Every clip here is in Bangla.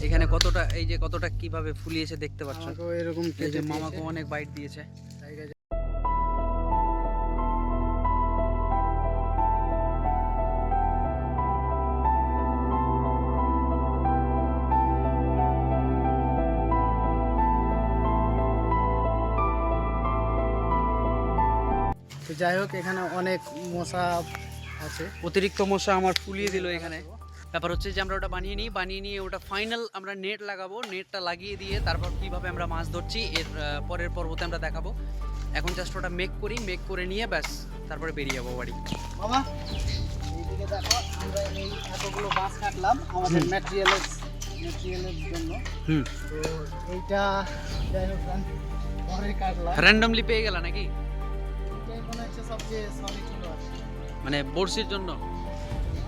এখানে কতটা এই যে কতটা কিভাবে ফুলিয়েছে দেখতে পাচ্ছ। আমাকেও এরকম এই যে কেটে মামাকে অনেক বাইট দিয়েছে। দিয়েছে। তো যাই হোক, এখানে অনেক মশা আছে। অতিরিক্ত মশা আমার ফুলিয়ে দিল এখানে। ব্যাপার হচ্ছে যে আমরা ওটা বানিয়ে নিয়ে ওটা ফাইনাল আমরা নেট লাগাবো, নেটটা লাগিয়ে দিয়ে তারপর কিভাবে আমরা মাছ ধরছি এর পরের পর্বতে আমরা দেখাবো। এখন জাস্ট ওটা মেক করে নিয়ে ব্যাস তারপরে বেরিয়ে যাবো বাড়ি। মামা এইদিকে দেখো, আমরা এই এতগুলো বাঁশ কাটলাম আমাদের ম্যাটেরিয়ালের জন্য। তো এইটা যাই হোক পরে কাটলাম, র্যান্ডমলি পেয়ে গেল নাকি? এটাই মনে হচ্ছে সবচেয়ে সলিড ছিল আর কি। মানে বড়শির জন্য।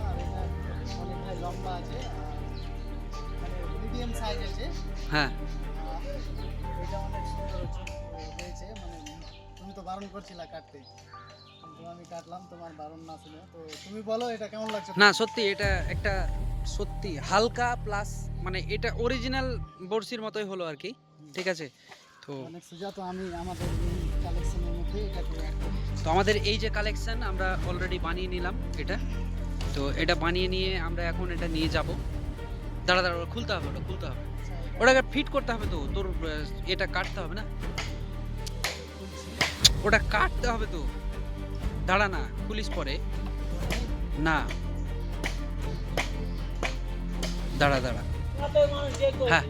আর এটা অনেকটাই লম্বা আছে, মানে মিডিয়াম সাইজ আছে। হ্যাঁ, এটা অনেক সুন্দর হয়েছে। মানে তুমি তো বারণ করছিলা কাটতে, কিন্তু আমি কাটলাম তোমার বারণ না শুনে। তো তুমি বলো এটা কেমন লাগছে? না সত্যি এটা একটা সত্যি হালকা প্লাস, মানে এটা অরিজিনাল বড়শির মতোই হলো আর কি। ঠিক আছে, তো অনেক সোজা। তো আমি আমাদের এই কালেকশনের মধ্যে এটাকে অ্যাড করি। তো আমাদের এই যে কালেকশন আমরা অলরেডি বানিয়ে নিলাম এটা। তো এটা বানিয়ে নিয়ে আমরা এখন এটা নিয়ে যাব। দাঁড়া ওটা খুলতে হবে, ওটাকে ফিট করতে হবে। তো তোর এটা কাটতে হবে না, ওটা কাটতে হবে তো। দাঁড়া না, খুলিস পরে না, দাঁড়া হ্যাঁ।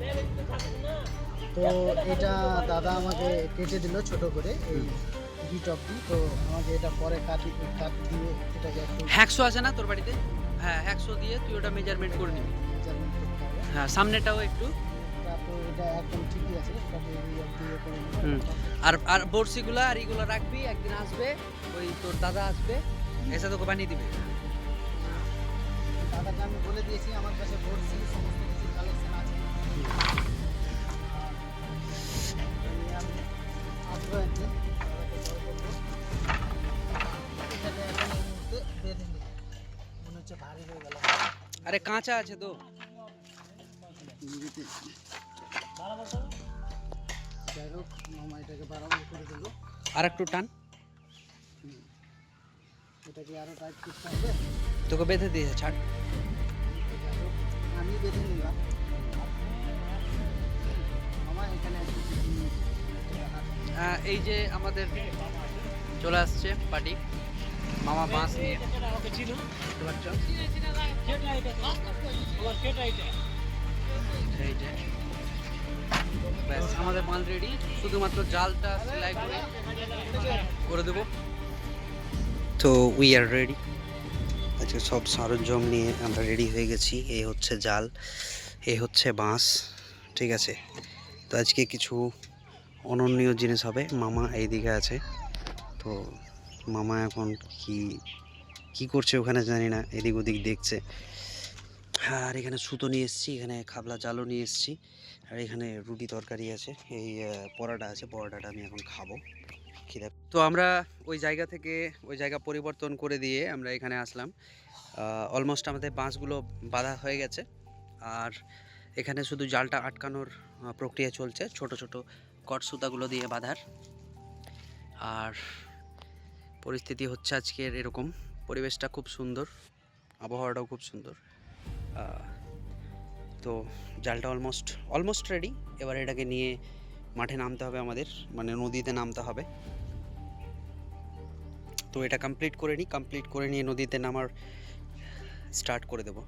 তো এটা দাদা আমাকে কেটে দিল ছোট করে এই গিটপটি। তো আমাকে এটা পরে কাট দিয়ে এটাকে একটু হ্যাকশো আছে না তোর বাড়িতে? হ্যাঁ, হ্যাকশো দিয়ে তুই ওটা মেজারমেন্ট করে নিবি। মেজারমেন্ট করতে হবে। হ্যাঁ, সামনেটাও একটু। তো এটা একদম ঠিকই আছে, এটাকে দিয়ে করে হুম। নিব। আর বড়শিগুলো আর এইগুলো রাখবি, একদিন আসবে ওই তোর দাদা আসবে, এসে তোকে বানিয়ে দিবে। দাদাকে আমি বলে দিয়েছি আমার কাছে বড়শি সমস্ত কিছু কালেকশন আছে। আমি আসবো একদিন, দাদাকে জয় করবো। এটাকে এখন এই মুহূর্তে বেঁধে নিই, মনে হচ্ছে ভারী হয়ে গেল। আরে কাঁচা আছে তো। যাই হোক, মামা এটাকে বাড়ানো করে দিল। আর একটু টান, এটাকে আরো টাইট করতে হবে। তোকে বেঁধে দিয়েছে, ছাড়। যাই হোক, আমি বেঁধে নিলাম। মামা এখানে একটু এই যে আমাদের চলে আসছে পার্টি, মামা বাঁশ নিয়ে। বুঝতে পারছো? এই যে ব্যাস আমাদের মাল রেডি, শুধুমাত্র জালটা সেলাই করে দেবো। তো উই আর রেডি। আজকে সব সরঞ্জাম নিয়ে আমরা রেডি হয়ে গেছি। এই হচ্ছে জাল, এই হচ্ছে বাঁশ। ঠিক আছে, তো আজকে কিছু অনন্য জিনিস হবে। মামা এইদিকে আছে, তো মামা এখন কি করছে ওখানে জানি না, এদিক ওদিক দেখছে। আর এখানে সুতো নিয়ে এসেছি, এখানে খাবলা জালও নিয়ে এসেছি, আর এখানে রুটি তরকারি আছে, এই পরোটা আছে, পরোটাটা আমি এখন খাবো। খিদে। তো আমরা ওই জায়গা পরিবর্তন করে দিয়ে আমরা এখানে আসলাম। অলমোস্ট আমাদের বাঁশগুলো বাঁধা হয়ে গেছে, আর এখানে শুধু জালটা আটকানোর প্রক্রিয়া চলছে, ছোট ছোট কট সুতাগুলো দিয়ে বাঁধার। আর পরিস্থিতি হচ্ছে আজকের এরকম, পরিবেশটা খুব সুন্দর, আবহাওয়াটাও খুব সুন্দর। তো জালটা অলমোস্ট রেডি। এবার এটাকে নিয়ে মাঠে নামতে হবে আমাদের, মানে নদীতে নামতে হবে। তো এটা কমপ্লিট করে নিয়ে নদীতে নামার স্টার্ট করে দেবো।